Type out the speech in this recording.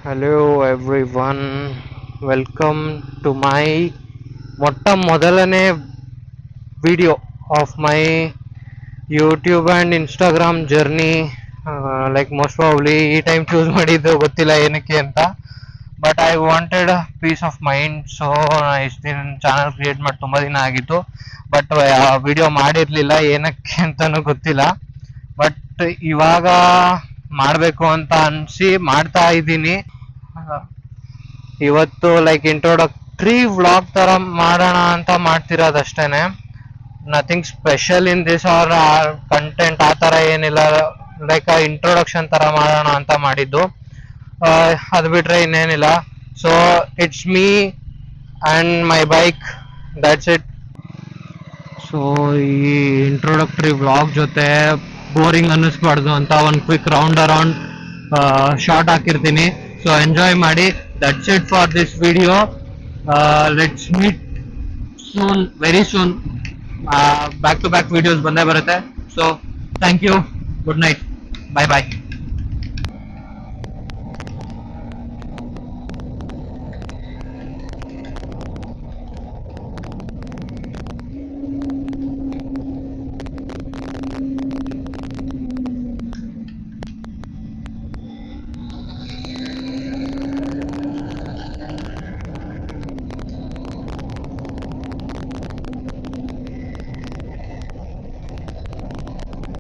Hello everyone, welcome to my ಮೊದಲನೇ video of my YouTube and Instagram journey. Like most probably ಈ time choose ಮಾಡಿದ್ದು ಗೊತ್ತಿಲ್ಲ ಏನಕ್ಕೆ ಅಂತ, but I wanted peace of mind. So ಇಷ್ಟು ದಿನ channel create ಮಾಡಿ ತುಂಬ ದಿನ ಆಗಿತ್ತು, ಬಟ್ ವಿಡಿಯೋ ಮಾಡಿರಲಿಲ್ಲ, ಏನಕ್ಕೆ ಅಂತಲೂ ಗೊತ್ತಿಲ್ಲ. ಬಟ್ ಇವಾಗ ಮಾಡಬೇಕು ಅಂತ ಅನಿಸಿ ಮಾಡ್ತಾ ಇದ್ದೀನಿ. ಇವತ್ತು ಲೈಕ್ ಇಂಟ್ರೊಡಕ್ಟ್ರಿ ವ್ಲಾಗ್ ತರ ಮಾಡೋಣ ಅಂತ ಮಾಡ್ತಿರೋದಷ್ಟೇನೆ. Nothing special in this our content ಆ ಥರ ಏನಿಲ್ಲ. ಲೈಕ್ ಇಂಟ್ರೊಡಕ್ಷನ್ ತರ ಮಾಡೋಣ ಅಂತ ಮಾಡಿದ್ದು, ಅದು ಬಿಟ್ರೆ ಇನ್ನೇನಿಲ್ಲ. So it's me and my bike, that's it. So ಈ ಇಂಟ್ರೊಡಕ್ಟರಿ ವ್ಲಾಗ್ ಜೊತೆ ಬೋರಿಂಗ್ ಅನ್ನಿಸ್ಬಾರ್ದು ಅಂತ ಒಂದು ಕ್ವಿಕ್ ರೌಂಡ್ ಅರೌಂಡ್ ಶಾರ್ಟ್ ಹಾಕಿರ್ತೀನಿ. ಸೊ ಎಂಜಾಯ್ ಮಾಡಿ. That's it for this video. Let's meet soon, very soon. Back to back videos ಬಂದೇ ಬರುತ್ತೆ. So thank you, good night, bye bye.